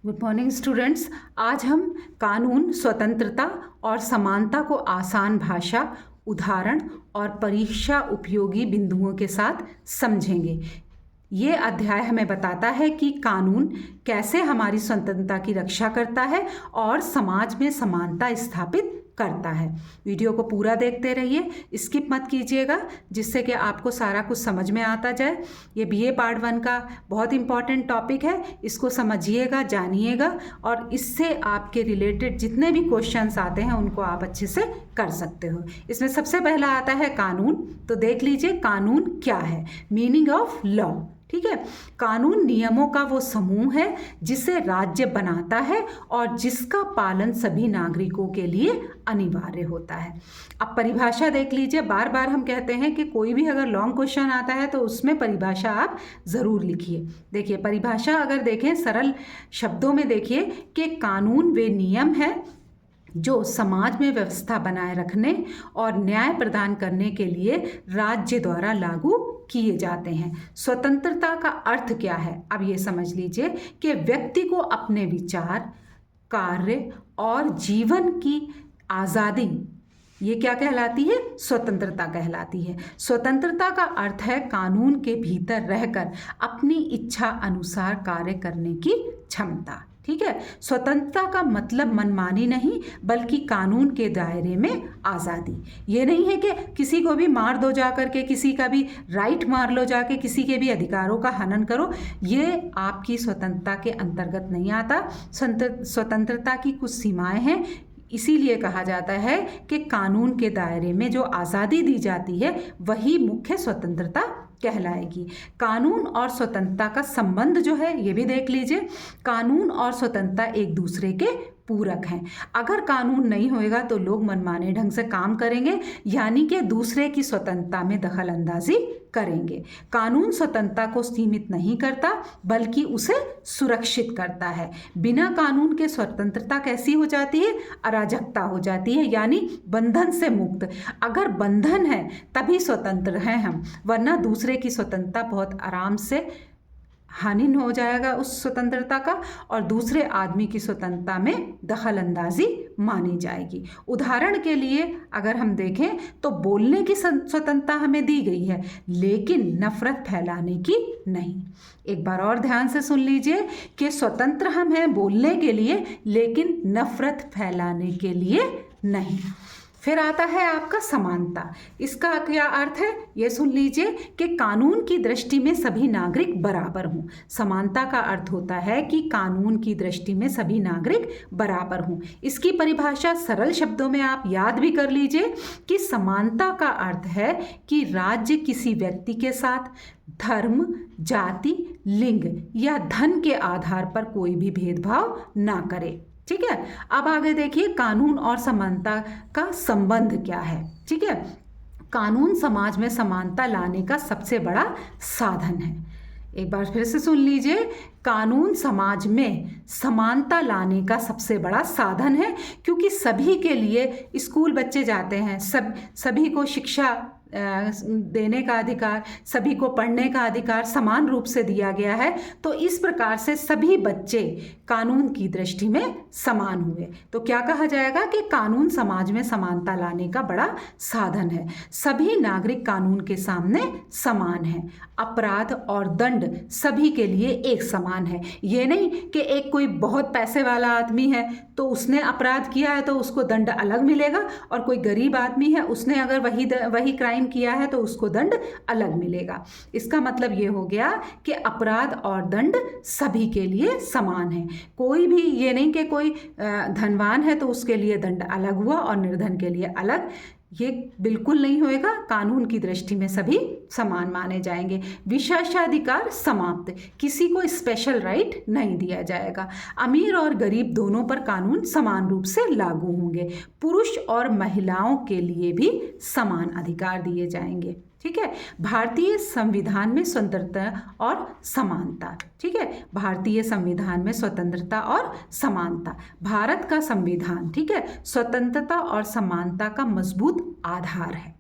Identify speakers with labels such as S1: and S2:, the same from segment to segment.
S1: Good morning students. आज हम कानून, स्वतंत्रता और समानता को आसान भाषा, उदाहरण और परीक्षा उपयोगी बिंदुओं के साथ समझेंगे। ये अध्याय हमें बताता है कि कानून कैसे हमारी स्वतंत्रता की रक्षा करता है और समाज में समानता स्थापित करता है। वीडियो को पूरा देखते रहिए, स्किप मत कीजिएगा, जिससे कि आपको सारा कुछ समझ में आता जाए। ये बीए पार्ट 1 का बहुत इंपॉर्टेंट टॉपिक है, इसको समझिएगा, जानिएगा और इससे आपके रिलेटेड जितने भी क्वेश्चंस आते हैं उनको आप अच्छे से कर सकते हो। इसमें सबसे पहला आता है कानून। तो देख लीजिए कानून क्या है, मीनिंग ऑफ लॉ। ठीक है, कानून नियमों का वो समूह है जिसे राज्य बनाता है और जिसका पालन सभी नागरिकों के लिए अनिवार्य होता है। अब परिभाषा देख लीजिए। बार बार हम कहते हैं कि कोई भी अगर लॉन्ग क्वेश्चन आता है तो उसमें परिभाषा आप ज़रूर लिखिए। देखिए परिभाषा अगर देखें सरल शब्दों में, देखिए कि कानून वे नियम है जो समाज में व्यवस्था बनाए रखने और न्याय प्रदान करने के लिए राज्य द्वारा लागू किए जाते हैं। स्वतंत्रता का अर्थ क्या है, अब ये समझ लीजिए कि व्यक्ति को अपने विचार, कार्य और जीवन की आज़ादी, ये क्या कहलाती है? स्वतंत्रता कहलाती है। स्वतंत्रता का अर्थ है कानून के भीतर रहकर अपनी इच्छा अनुसार कार्य करने की क्षमता। ठीक है, स्वतंत्रता का मतलब मनमानी नहीं बल्कि कानून के दायरे में आज़ादी। ये नहीं है कि किसी को भी मार दो जा कर के, किसी का भी राइट मार लो जाके, किसी के भी अधिकारों का हनन करो, ये आपकी स्वतंत्रता के अंतर्गत नहीं आता। स्वतंत्रता की कुछ सीमाएं हैं, इसीलिए कहा जाता है कि कानून के दायरे में जो आज़ादी दी जाती है वही मुख्य स्वतंत्रता कहलाएगी। कानून और स्वतंत्रता का संबंध जो है ये भी देख लीजिए। कानून और स्वतंत्रता एक दूसरे के पूरक हैं। अगर कानून नहीं होएगा तो लोग मनमाने ढंग से काम करेंगे, यानी कि दूसरे की स्वतंत्रता में दखल अंदाजी करेंगे। कानून स्वतंत्रता को सीमित नहीं करता बल्कि उसे सुरक्षित करता है। बिना कानून के स्वतंत्रता कैसी हो जाती है? अराजकता हो जाती है, यानी बंधन से मुक्त। अगर बंधन है तभी स्वतंत्र हैं हम, वरना दूसरे की स्वतंत्रता बहुत आराम से हानि हो जाएगा उस स्वतंत्रता का, और दूसरे आदमी की स्वतंत्रता में दखल अंदाजी मानी जाएगी। उदाहरण के लिए अगर हम देखें तो बोलने की स्वतंत्रता हमें दी गई है, लेकिन नफरत फैलाने की नहीं। एक बार और ध्यान से सुन लीजिए कि स्वतंत्र हम हैं बोलने के लिए, लेकिन नफरत फैलाने के लिए नहीं। फिर आता है आपका समानता। इसका क्या अर्थ है ये सुन लीजिए कि कानून की दृष्टि में सभी नागरिक बराबर हों। समानता का अर्थ होता है कि कानून की दृष्टि में सभी नागरिक बराबर हों। इसकी परिभाषा सरल शब्दों में आप याद भी कर लीजिए कि समानता का अर्थ है कि राज्य किसी व्यक्ति के साथ धर्म, जाति, लिंग या धन के आधार पर कोई भी भेदभाव ना करे। ठीक है, अब आगे देखिए कानून और समानता का संबंध क्या है। ठीक है, कानून समाज में समानता लाने का सबसे बड़ा साधन है। एक बार फिर से सुन लीजिए, कानून समाज में समानता लाने का सबसे बड़ा साधन है, क्योंकि सभी के लिए स्कूल बच्चे जाते हैं, सभी को शिक्षा देने का अधिकार, सभी को पढ़ने का अधिकार समान रूप से दिया गया है। तो इस प्रकार से सभी बच्चे कानून की दृष्टि में समान हुए। तो क्या कहा जाएगा कि कानून समाज में समानता लाने का बड़ा साधन है। सभी नागरिक कानून के सामने समान हैं। अपराध और दंड सभी के लिए एक समान है। ये नहीं कि एक कोई बहुत पैसे वाला आदमी है तो उसने अपराध किया है तो उसको दंड अलग मिलेगा, और कोई गरीब आदमी है उसने अगर वही क्राइम किया है तो उसको दंड अलग मिलेगा। इसका मतलब ये हो गया कि अपराध और दंड सभी के लिए समान है। कोई भी ये नहीं कि कोई धनवान है तो उसके लिए दंड अलग हुआ और निर्धन के लिए अलग, ये बिल्कुल नहीं होएगा। कानून की दृष्टि में सभी समान माने जाएंगे। विशेषाधिकार समाप्त, किसी को स्पेशल राइट नहीं दिया जाएगा। अमीर और गरीब दोनों पर कानून समान रूप से लागू होंगे। पुरुष और महिलाओं के लिए भी समान अधिकार दिए जाएंगे। ठीक है, भारतीय संविधान में स्वतंत्रता और समानता। ठीक है, भारतीय संविधान में स्वतंत्रता और समानता, भारत का संविधान, ठीक है, स्वतंत्रता और समानता का मजबूत आधार है।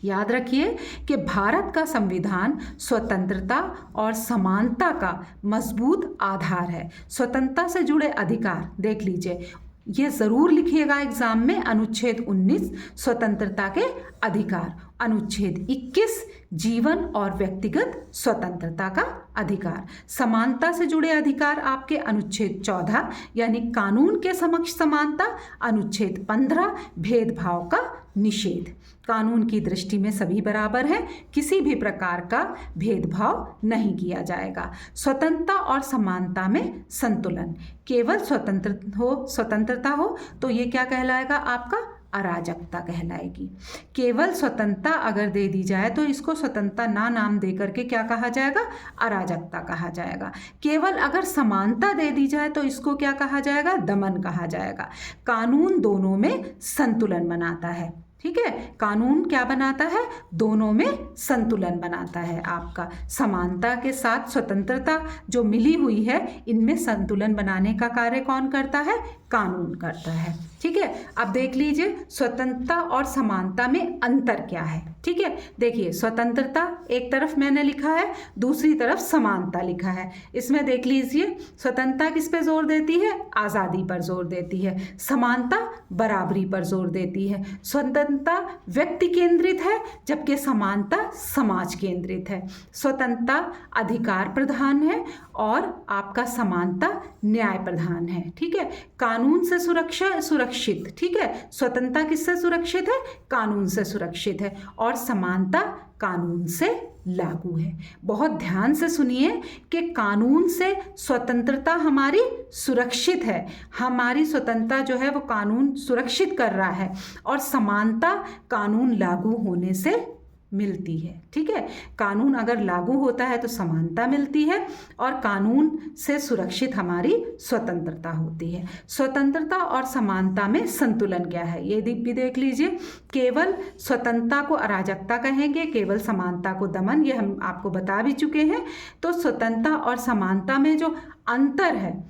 S1: याद रखिए कि भारत का संविधान स्वतंत्रता और समानता का मजबूत आधार है। स्वतंत्रता से जुड़े अधिकार देख लीजिए, ये ज़रूर लिखिएगा एग्जाम में। अनुच्छेद 19 स्वतंत्रता के अधिकार, अनुच्छेद 21 जीवन और व्यक्तिगत स्वतंत्रता का अधिकार। समानता से जुड़े अधिकार आपके अनुच्छेद 14 यानी कानून के समक्ष समानता, अनुच्छेद 15 भेदभाव का निषेध। कानून की दृष्टि में सभी बराबर हैं, किसी भी प्रकार का भेदभाव नहीं किया जाएगा। स्वतंत्रता और समानता में संतुलन, केवल स्वतंत्रता हो तो ये क्या कहलाएगा आपका, अराजकता कहलाएगी। केवल स्वतंत्रता अगर दे दी जाए तो इसको स्वतंत्रता ना नाम दे करके क्या कहा जाएगा, अराजकता कहा जाएगा। केवल अगर समानता दे दी जाए तो इसको क्या कहा जाएगा, दमन कहा जाएगा। कानून दोनों में संतुलन बनाता है, ठीक है। कानून क्या बनाता है, दोनों में संतुलन बनाता है आपका। समानता के साथ स्वतंत्रता जो मिली हुई है, इनमें संतुलन बनाने का कार्य कौन करता है, कानून करता है, ठीक है। अब देख लीजिए स्वतंत्रता और समानता में अंतर क्या है, ठीक है। देखिए स्वतंत्रता एक तरफ मैंने लिखा है, दूसरी तरफ समानता लिखा है। इसमें देख लीजिए स्वतंत्रता किस पे जोर देती है, आज़ादी पर जोर देती है। समानता बराबरी पर जोर देती है। स्वतंत्रता व्यक्ति केंद्रित है जबकि समानता समाज केंद्रित है। स्वतंत्रता अधिकार प्रधान है और आपका समानता न्याय प्रधान है, ठीक है। कानून से सुरक्षित, ठीक है। स्वतंत्रता किससे सुरक्षित है, कानून से सुरक्षित है, और समानता कानून से लागू है। बहुत ध्यान से सुनिए कि कानून से स्वतंत्रता हमारी सुरक्षित है, हमारी स्वतंत्रता जो है वो कानून सुरक्षित कर रहा है, और समानता कानून लागू होने से मिलती है, ठीक है। कानून अगर लागू होता है तो समानता मिलती है, और कानून से सुरक्षित हमारी स्वतंत्रता होती है। स्वतंत्रता और समानता में संतुलन क्या है, ये भी देख लीजिए। केवल स्वतंत्रता को अराजकता कहेंगे, केवल समानता को दमन, ये हम आपको बता भी चुके हैं। तो स्वतंत्रता और समानता में जो अंतर है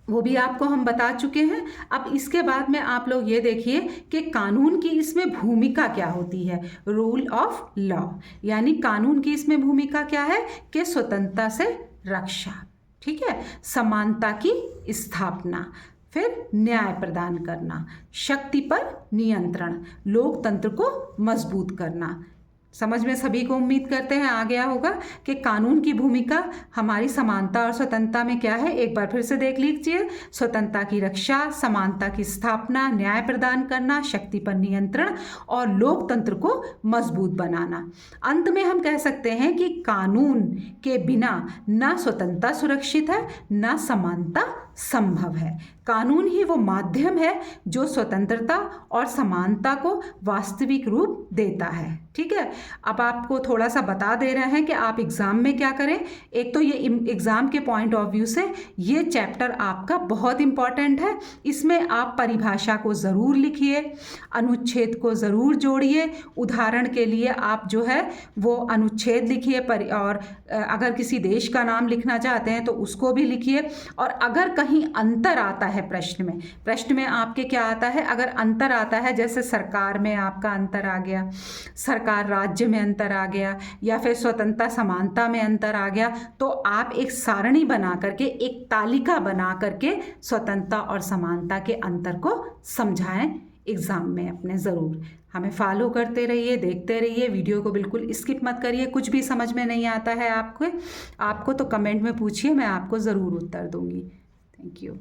S1: वो भी आपको हम बता चुके हैं। अब इसके बाद में आप लोग ये देखिए कि कानून की इसमें भूमिका क्या होती है, रूल ऑफ लॉ, यानी कानून की इसमें भूमिका क्या है कि स्वतंत्रता से रक्षा, ठीक है, समानता की स्थापना, फिर न्याय प्रदान करना, शक्ति पर नियंत्रण, लोकतंत्र को मजबूत करना। समझ में सभी को उम्मीद करते हैं आ गया होगा कि कानून की भूमिका हमारी समानता और स्वतंत्रता में क्या है। एक बार फिर से देख लीजिए, स्वतंत्रता की रक्षा, समानता की स्थापना, न्याय प्रदान करना, शक्ति पर नियंत्रण और लोकतंत्र को मजबूत बनाना। अंत में हम कह सकते हैं कि कानून के बिना ना स्वतंत्रता सुरक्षित है, ना समानता संभव है। कानून ही वो माध्यम है जो स्वतंत्रता और समानता को वास्तविक रूप देता है, ठीक है। अब आपको थोड़ा सा बता दे रहे हैं कि आप एग्ज़ाम में क्या करें। एक तो ये एग्ज़ाम के पॉइंट ऑफ व्यू से ये चैप्टर आपका बहुत इम्पॉर्टेंट है। इसमें आप परिभाषा को ज़रूर लिखिए, अनुच्छेद को ज़रूर जोड़िए। उदाहरण के लिए आप जो है वो अनुच्छेद लिखिए, और अगर किसी देश का नाम लिखना चाहते हैं तो उसको भी लिखिए। और अगर कहीं अंतर आता है प्रश्न में आपके क्या आता है, अगर अंतर आता है, जैसे सरकार में आपका अंतर आ गया, सरकार राज्य में अंतर आ गया, या फिर स्वतंत्रता समानता में अंतर आ गया, तो आप एक सारणी बना करके, एक तालिका बना करके स्वतंत्रता और समानता के अंतर को समझाएं एग्ज़ाम में अपने। ज़रूर हमें फॉलो करते रहिए, देखते रहिए, वीडियो को बिल्कुल स्किप मत करिए। कुछ भी समझ में नहीं आता है आपको तो कमेंट में पूछिए, मैं आपको ज़रूर उत्तर दूंगी। Thank you.